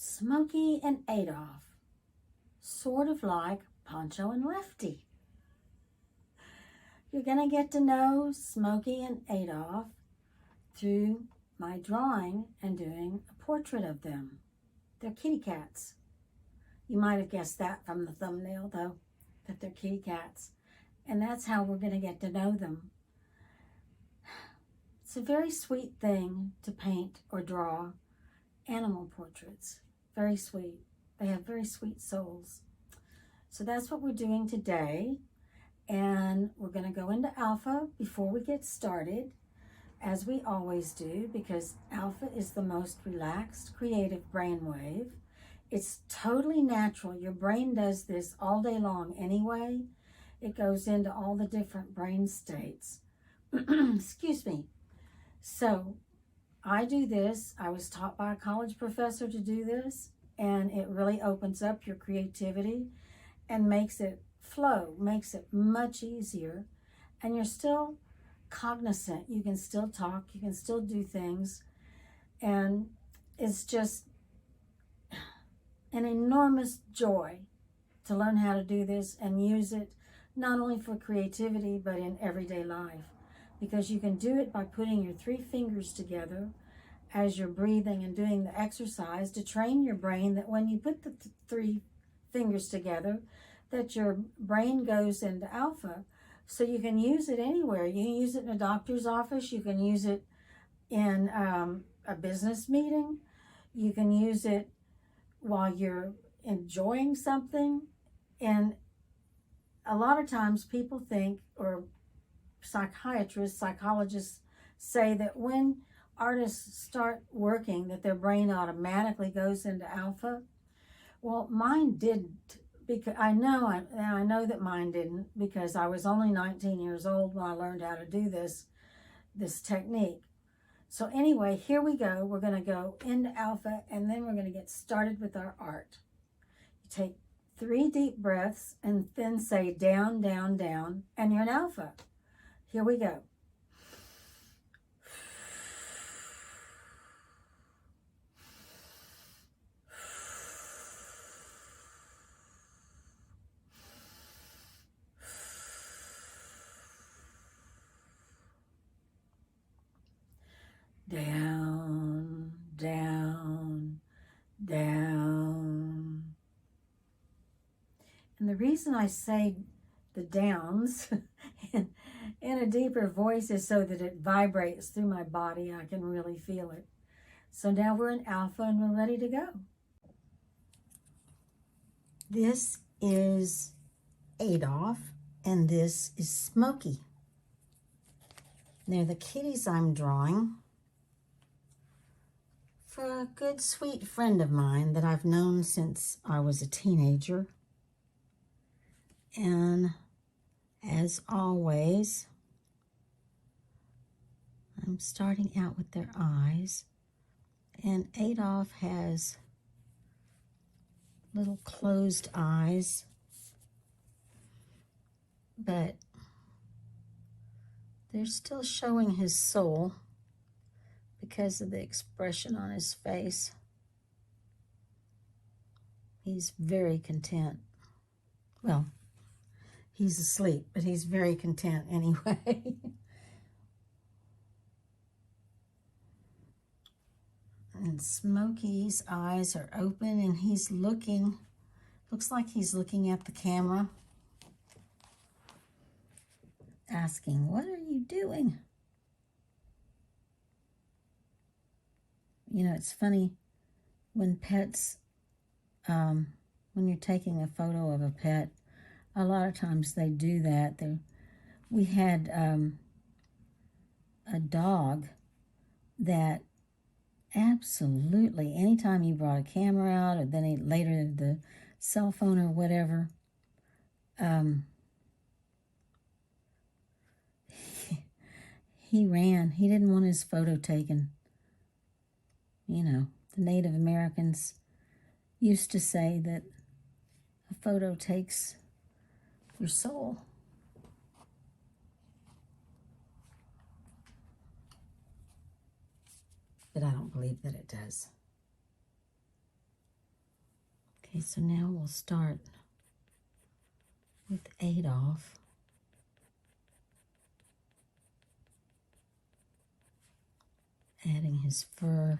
Smokey and Adolf, sort of like Pancho and Lefty. You're going to get to know Smokey and Adolf through my drawing and doing a portrait of them. They're kitty cats. You might have guessed that from the thumbnail, though, that they're kitty cats. And that's how we're going to get to know them. It's a very sweet thing to paint or draw animal portraits. Very sweet. They have very sweet souls. So that's what we're doing today. And we're going to go into alpha before we get started, as we always do, because alpha is the most relaxed, creative brainwave. It's totally natural. Your brain does this all day long anyway. It goes into all the different brain states. Excuse me. So I do this. I was taught by a college professor to do this, and it really opens up your creativity and makes it flow, makes it much easier. And you're still cognizant. You can still talk. You can still do things. And it's just an enormous joy to learn how to do this and use it not only for creativity, but in everyday life. Because you can do it by putting your 3 fingers together as you're breathing and doing the exercise to train your brain that when you put the 3 fingers together, that your brain goes into alpha. So you can use it anywhere. You can use it in a doctor's office. You can use it in a business meeting. You can use it while you're enjoying something. And a lot of times people think, or psychiatrists, psychologists say that when artists start working, that their brain automatically goes into alpha. Well, mine didn't, because I know that mine didn't, because I was only 19 years old when I learned how to do this technique. So anyway, here we go. We're going to go into alpha, and then we're going to get started with our art. You take 3 deep breaths and then say down, down, down, and you're in alpha. Here we go. Down, down, down. And the reason I say the downs in a deeper voice is so that it vibrates through my body. I can really feel it. So now we're in alpha and we're ready to go. This is Adolf and this is Smokey. They're the kitties I'm drawing for a good, sweet friend of mine that I've known since I was a teenager. And as always, I'm starting out with their eyes. And Adolf has little closed eyes, but they're still showing his soul because of the expression on his face. He's very content. Well, he's asleep, but he's very content anyway. And Smokey's eyes are open and he's looking, looks like he's looking at the camera, asking, "What are you doing?" You know, it's funny when pets, when you're taking a photo of a pet, a lot of times they do that. We had a dog that absolutely, anytime you brought a camera out, or then later the cell phone or whatever, he ran. He didn't want his photo taken. You know, the Native Americans used to say that a photo takes your soul. But I don't believe that it does. Okay, so now we'll start with Adolf. Adding his fur.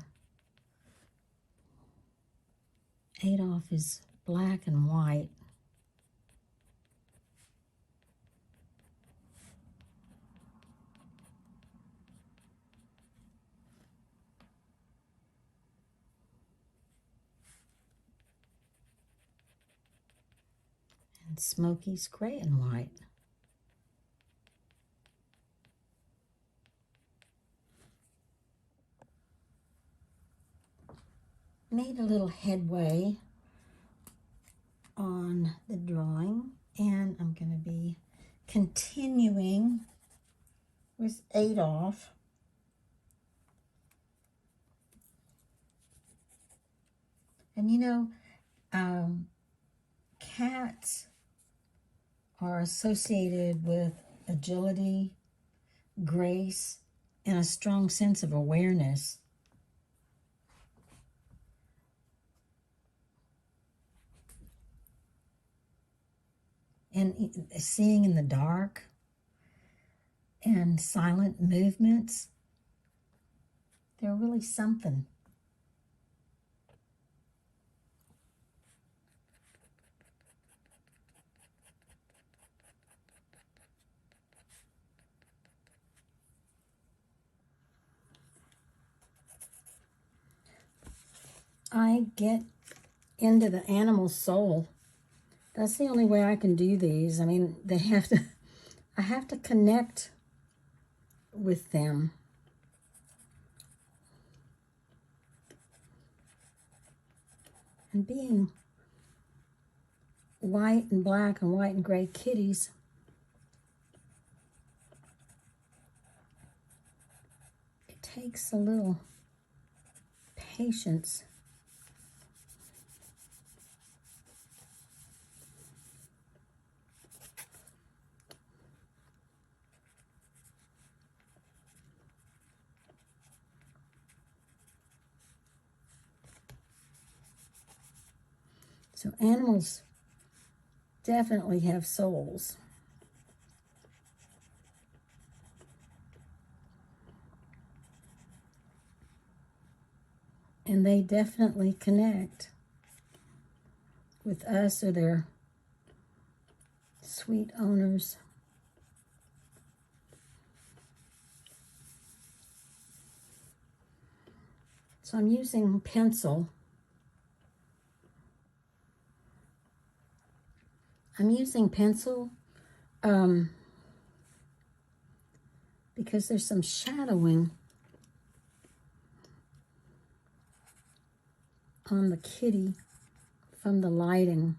Adolf is black and white. And Smokey's gray and white. Made a little headway on the drawing, and I'm going to be continuing with Adolf. And you know, cats are associated with agility, grace, and a strong sense of awareness. And seeing in the dark and silent movements, they're really something. I get into the animal soul. That's the only way I can do these. I mean, I have to connect with them. And being white and black and white and gray kitties, it takes a little patience. So animals definitely have souls. And they definitely connect with us or their sweet owners. So I'm using pencil. I'm using pencil because there's some shadowing on the kitty from the lighting.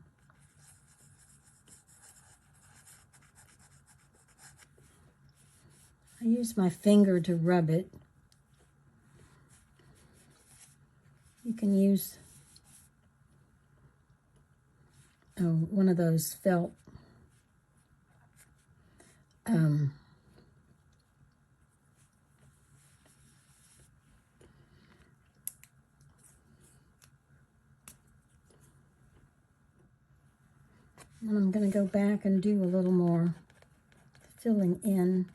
I use my finger to rub it. You can use one of those felt and I'm going to go back and do a little more filling in.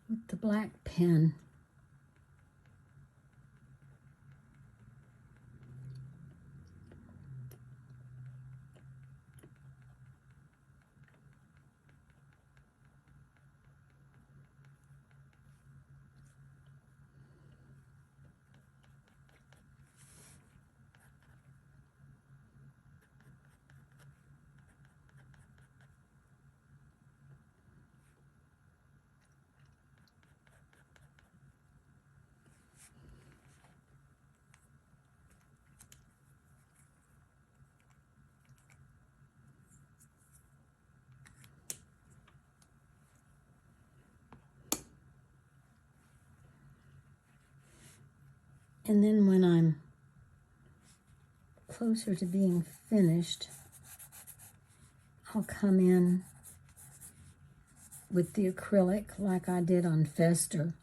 With the black pen. And then when I'm closer to being finished, I'll come in with the acrylic like I did on Fester,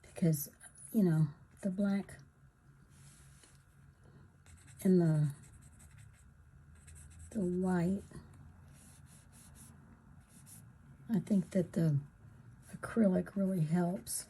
because, you know, the black and the white. I think that the acrylic really helps.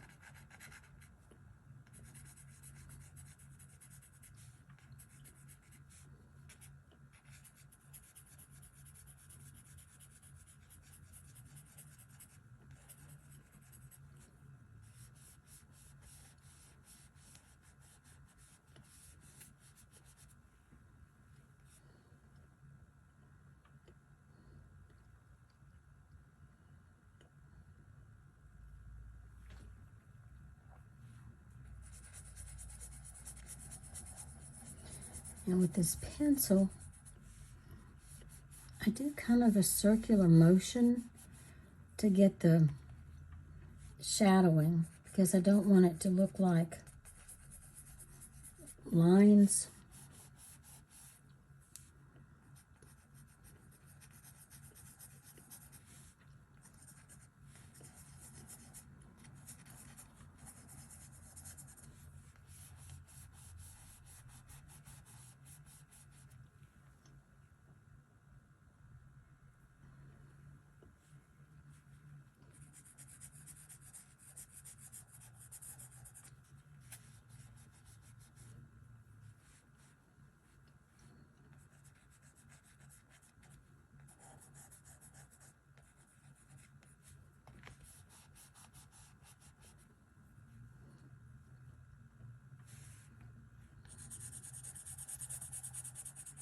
And with this pencil, I do kind of a circular motion to get the shadowing, because I don't want it to look like lines.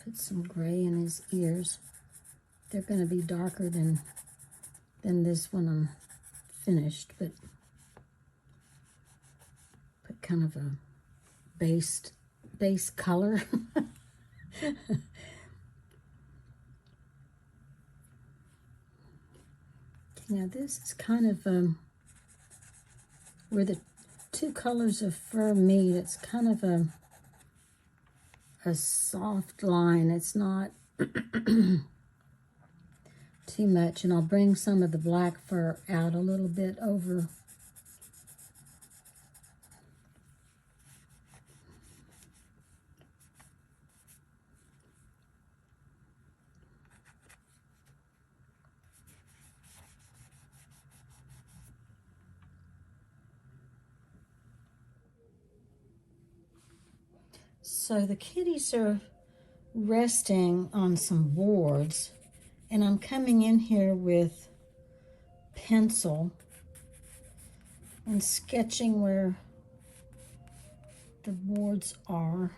Put some gray in his ears. They're going to be darker than this when I'm finished, but put kind of a base color. Now this is kind of where the two colors of fur meet. It's kind of a soft line. It's not too much, and I'll bring some of the black fur out a little bit over. So the kitties are resting on some boards, and I'm coming in here with pencil and sketching where the boards are.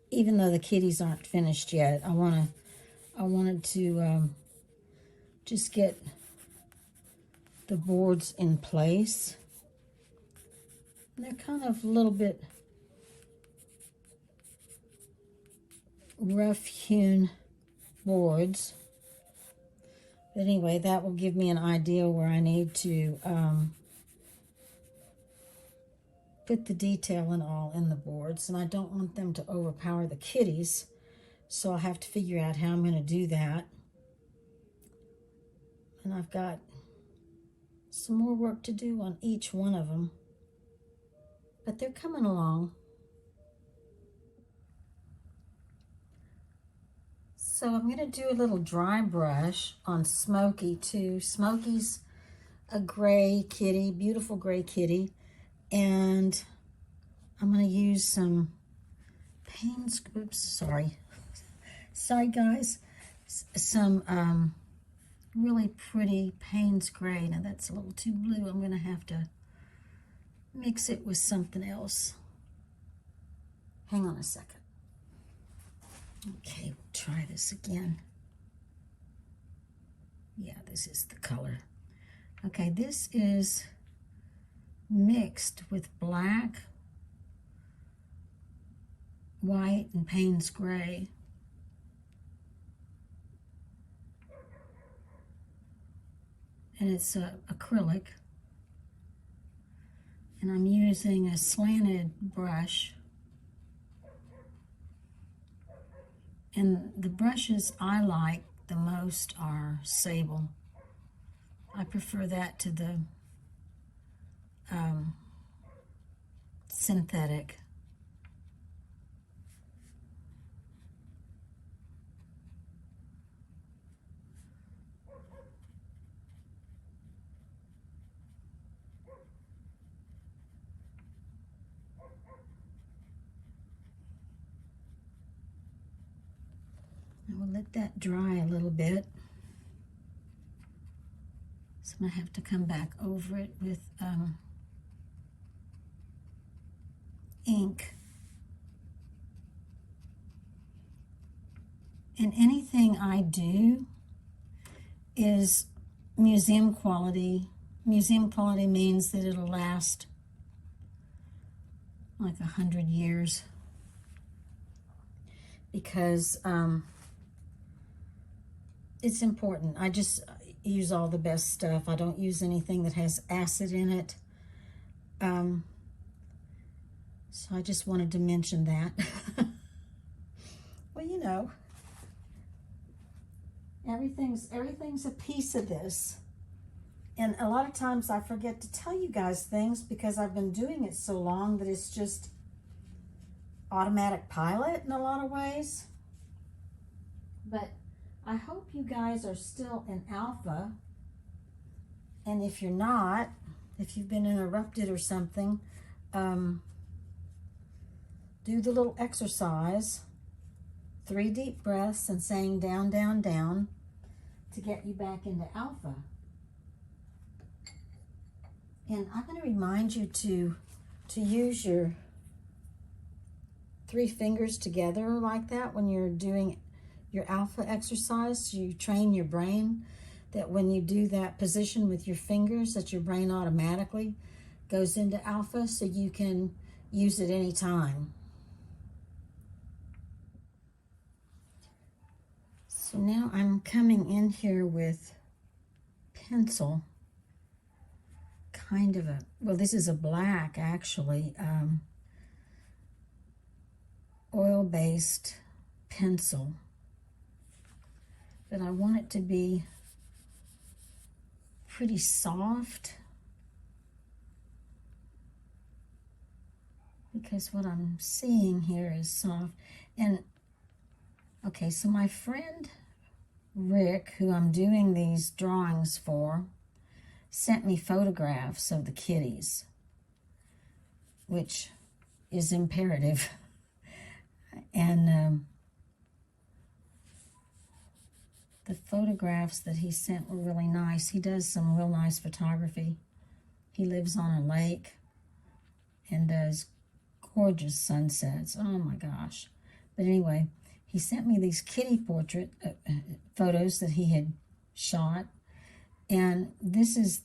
Even though the kitties aren't finished yet, I wanted to just get the boards in place. And they're kind of a little bit rough-hewn boards. But anyway, that will give me an idea where I need to put the detail and all in the boards. And I don't want them to overpower the kitties, so I'll have to figure out how I'm going to do that. And I've got some more work to do on each one of them, but they're coming along. So I'm going to do a little dry brush on Smokey too. Smokey's a gray kitty, beautiful gray kitty, and I'm going to use some Payne's, oops, sorry guys, some really pretty Payne's gray. Now that's a little too blue. I'm going to have to mix it with something else. Hang on a second. Okay, we'll try this again. Yeah, this is the color. Okay, this is mixed with black, white, and Payne's gray. And it's acrylic. And I'm using a slanted brush. And the brushes I like the most are sable. I prefer that to the synthetic. And we'll let that dry a little bit. So I'm going to have to come back over it with ink. And anything I do is museum quality. Museum quality means that it'll last like 100 years. Because it's important. I just use all the best stuff. I don't use anything that has acid in it. So I just wanted to mention that. Well, you know, everything's a piece of this. And a lot of times I forget to tell you guys things because I've been doing it so long that it's just automatic pilot in a lot of ways. But I hope you guys are still in alpha. And if you're not, if you've been interrupted or something, do the little exercise, 3 deep breaths and saying down, down, down to get you back into alpha. And I'm going to remind you to use your 3 fingers together like that when you're doing your alpha exercise. You train your brain that when you do that position with your fingers, that your brain automatically goes into alpha so you can use it anytime. So now I'm coming in here with pencil, kind of a, well, this is a black actually, oil-based pencil, but I want it to be pretty soft because what I'm seeing here is soft. And okay, so my friend Rick, who I'm doing these drawings for, sent me photographs of the kitties, which is imperative. And the photographs that he sent were really nice. He does some real nice photography. He lives on a lake and does gorgeous sunsets. Oh my gosh. But anyway, he sent me these kitty portrait photos that he had shot. And this is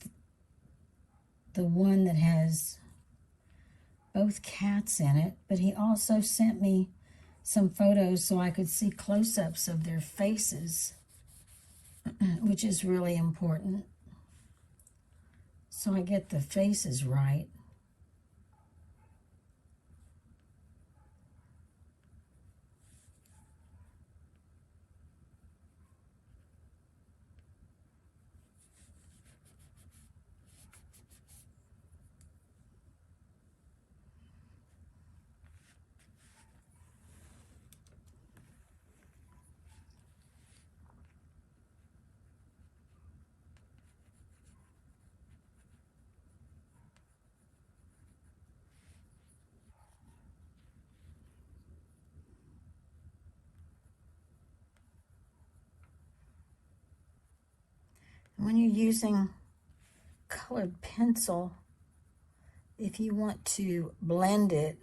the one that has both cats in it. But he also sent me some photos so I could see close-ups of their faces, which is really important. So I get the faces right. When you're using colored pencil, if you want to blend it,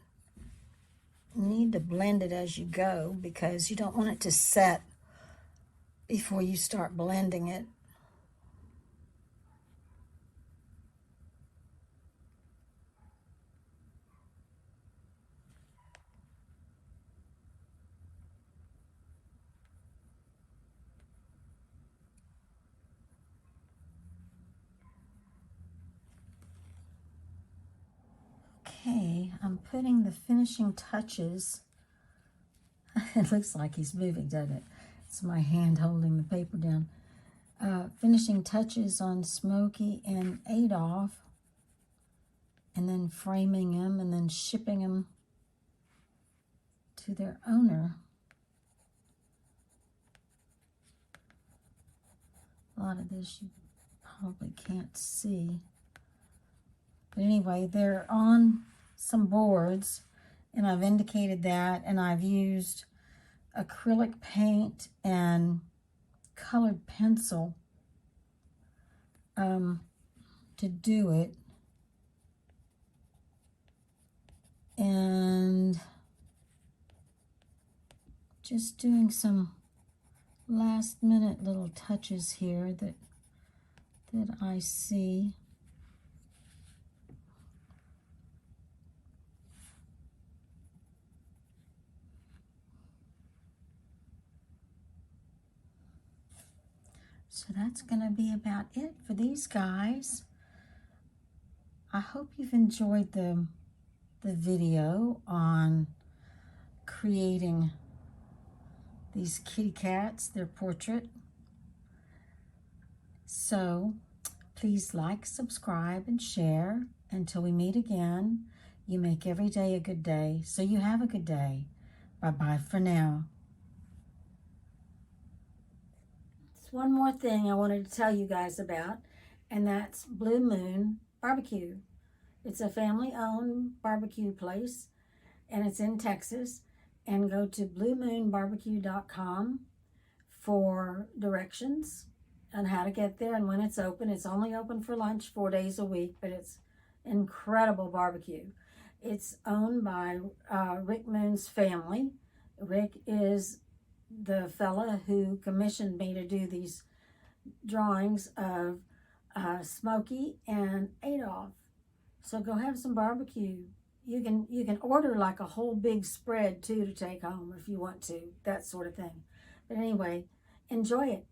you need to blend it as you go because you don't want it to set before you start blending it. Okay, I'm putting the finishing touches. It looks like he's moving, doesn't it? It's my hand holding the paper down. Finishing touches on Smokey and Adolf, and then framing them and then shipping them to their owner. A lot of this you probably can't see. But anyway, they're on some boards, and I've indicated that, and I've used acrylic paint and colored pencil to do it. And just doing some last minute little touches here that I see. So that's going to be about it for these guys. I hope you've enjoyed the video on creating these kitty cats, their portrait. So please like, subscribe, and share. Until we meet again, you make every day a good day. So you have a good day. Bye-bye for now. There's one more thing I wanted to tell you guys about, and that's Blue Moon Barbecue. It's a family-owned barbecue place, and it's in Texas. And go to bluemoonbarbecue.com for directions on how to get there and when it's open. It's only open for lunch 4 days a week, but it's incredible barbecue. It's owned by Rick Moon's family. Rick is the fella who commissioned me to do these drawings of Smokey and Adolf. So go have some barbecue. You can order like a whole big spread too to take home if you want to, that sort of thing. But anyway, enjoy it.